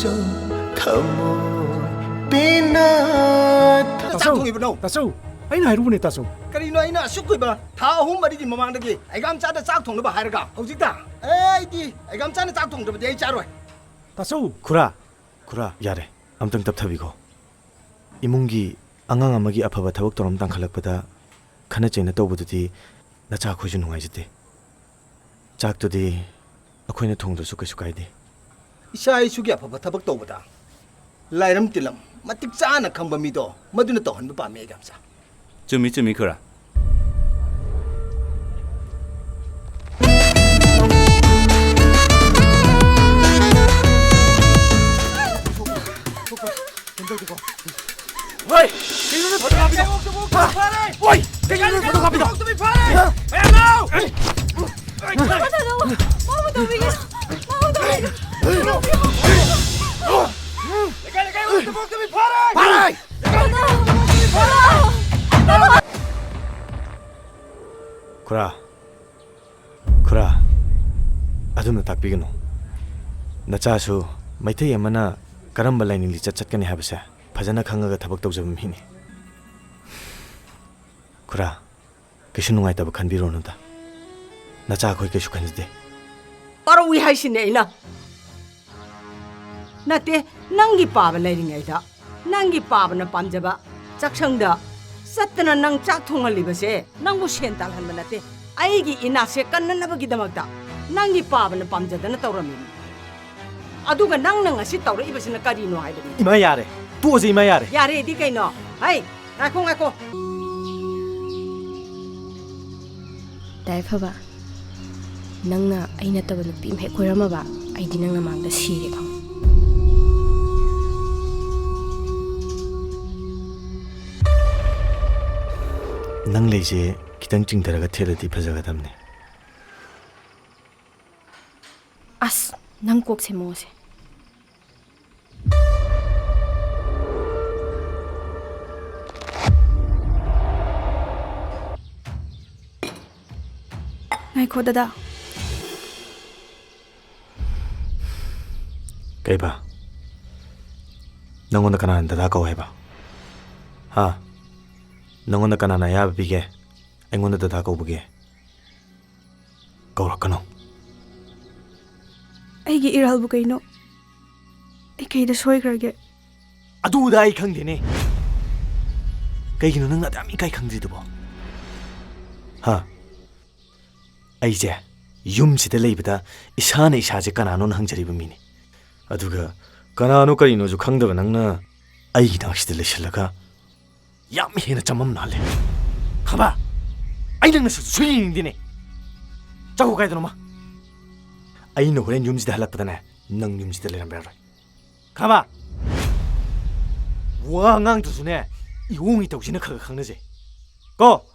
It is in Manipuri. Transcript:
จงขโมยปีนาจ้าคงอีกบ่ตาสู้ไอ้นายรู้เนี่ยตาสู้กะดีน้อยน่ะสุกกุยบ่ท้าหุ่มบ่ดิมมังตะกี้ไอ้กำจ้าได้จ้าทงบ่หายรกะเฮาจิตาเอ้ยดิไอ้กำจ้าได้จ้าทงบ่ได้จ้ารวยตาสู้คุระ야래 아무튼 답답이고 이문기 앙앙아마기 아파바 타벅 도럼 땅 칼락보다 카나제나 떠보듯이 나 자고 주는 거이지대 작도디 아코이네 통도 수까수까이디 이샤이 수기 아파바 타벅 떠보다 라이름 틸람 마틱 짜나 캄바 미도 마두나 떠한 바 파메 감사 쯤이 그라 Oi! Tingnan mo kapita! Oi! Tingnan mo kapita! Ayan na! Paray! Kura aduna takbigano nachasu maithai amana karamba laini li chatchatkani habasa फजना खंगा थबक तौजब मिनी खुरा कैसु नुंगाई तब खनबिरोनु दा नचा खोइ कैसु खनजदे पारवी हाइसिने इना नते नंगी पाब लेरिङैदा नंगी पाबना पामजबा चक्संगदा सत्तना नंग चाक थोंगलिबसे नंगबु सेन्ताल हनबा नते आइगी इनासे कन्ननबगी दमकदा नंगी पाबना पामजदना तौरमिनी अदुगा नंग ngasi तौरइबसिना करिनो हाइबनि इमा यारे 또지 이마 야래 야래 디 kaino hai ngako dai phaba nangna aina taba nupi me khoirama ba aidi nangna mangda sire khang nang leje kitang chingdaraga theradi phajaga damne as nang kok se mose Ngaiko dada. Kaiba. Nangonda kanan dada kau heba. Ha. Nangonda kanan ya bige. Engonda dada kau bige. Kau rakano. Aigi iral bu kaino. Ikai da soi krage. Adu dai khang dine. Kaigino nang nadami kai khang dido bo. Ha. 아이제 윰시데 레이브다 이샤네 이샤제 까나노 항자리브 미니 아두가 까나노 까리노주 강다가 낭나 아이기 낭시들 레실라가 야미헤나 잠맘 날래 가봐 아이랑나서 수인인디네 자고 가야 되노마 아이노 호렌 윰시데 할락보다네 낭 윰시데 레람베라 가봐 와앙앙 두수네 이 옹이 떡지나 카가 강나제 고